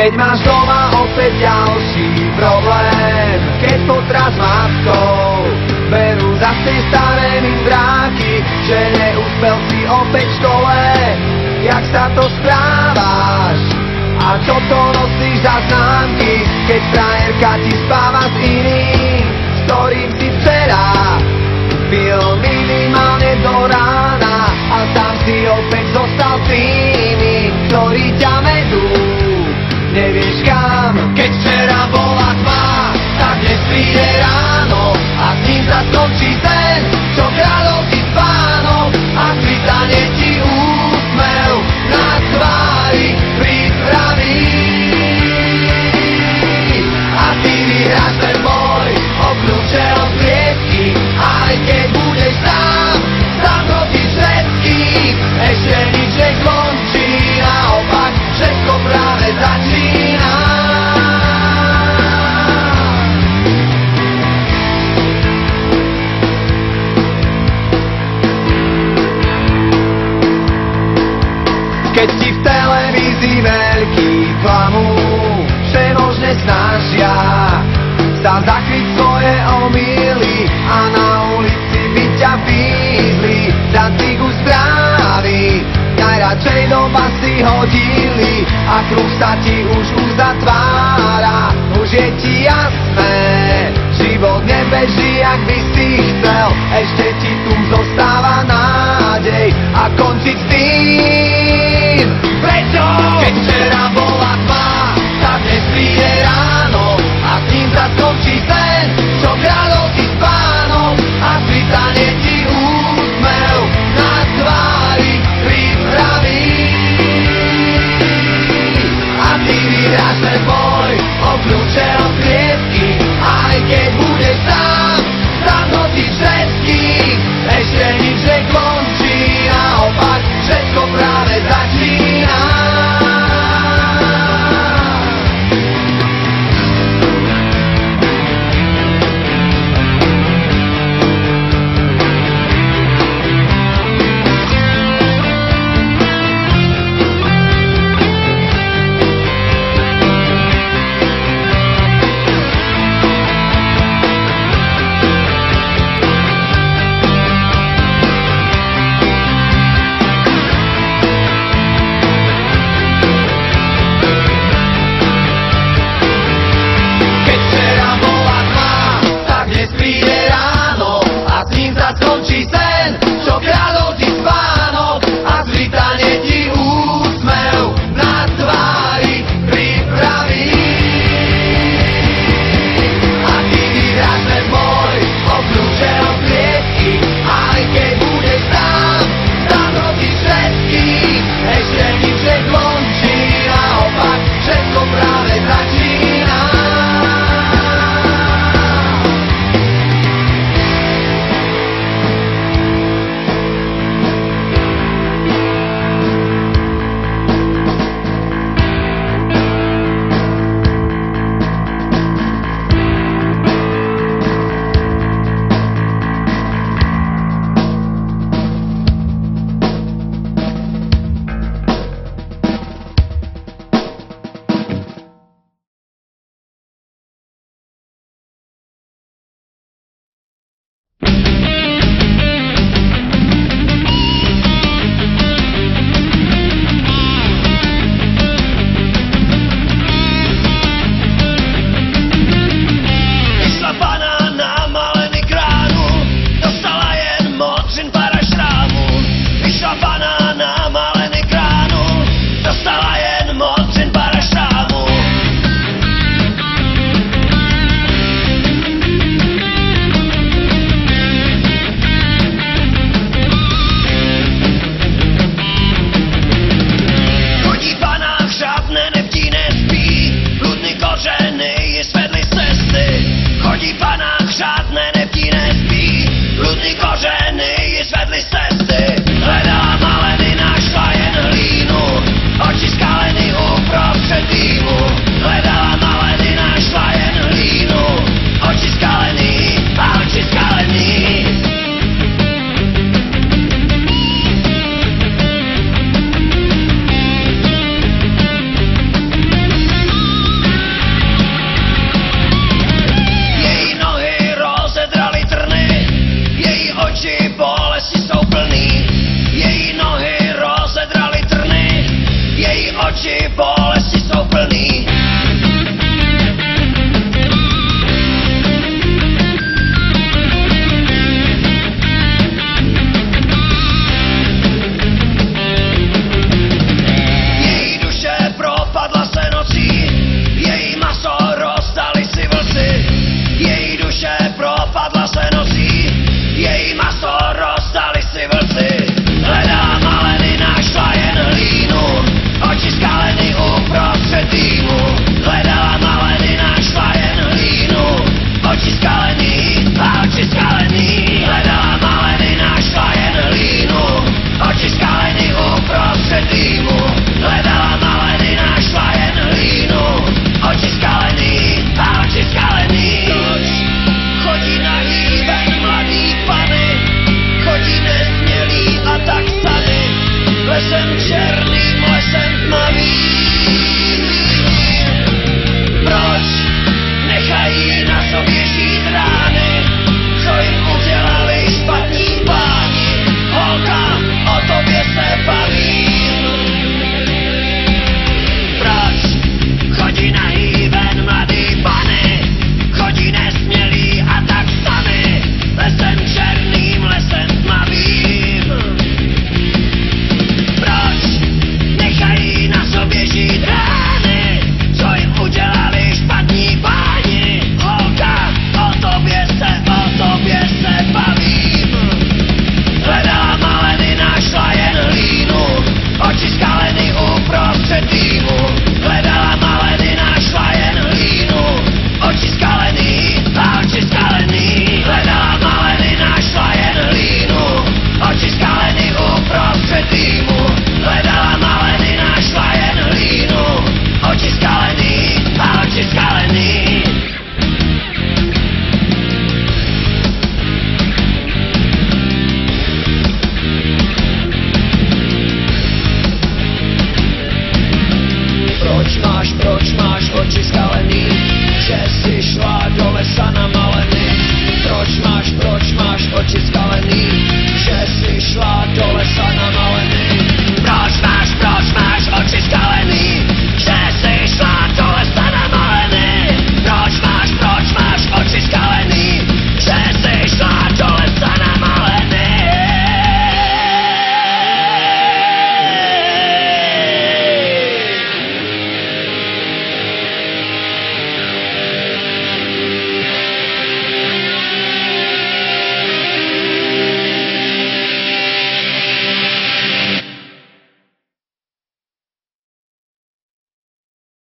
Keď máš doma opäť ďalší problém, keď potrat s matkou berú za tie staré mindráky, že neúspel si opäť v škole. Jak sa to správaš? A čo to nosíš za známky, keď frajerka ti spáva s iným, s ktorým si včera pil minimálne do rána, a tam si opäť zostal s tými, ktorí ťa vedú nevieš kam. Keď včera bola tma, tak dnes príde ráno a s ním sa skončí ten, čo kradol ti spánok, a svitane ti úsmev na tvári pripraví. A ty vyhráš ten boj o kľúče od klietky, aj keď budeš sám proti všetkým. Ešte nič nekončí, naopak všetko práve začína. Keď ti v televízii veľký klamú, všemožne snažia sa zakryť svoje omýly, a na ulici by ťa výzli za cigu správy. Najradšej do basy hodili a kruh sa ti už uzatvára. Už je ti jasné, život nebeží, jak by si chcel, ešte ti tu zostať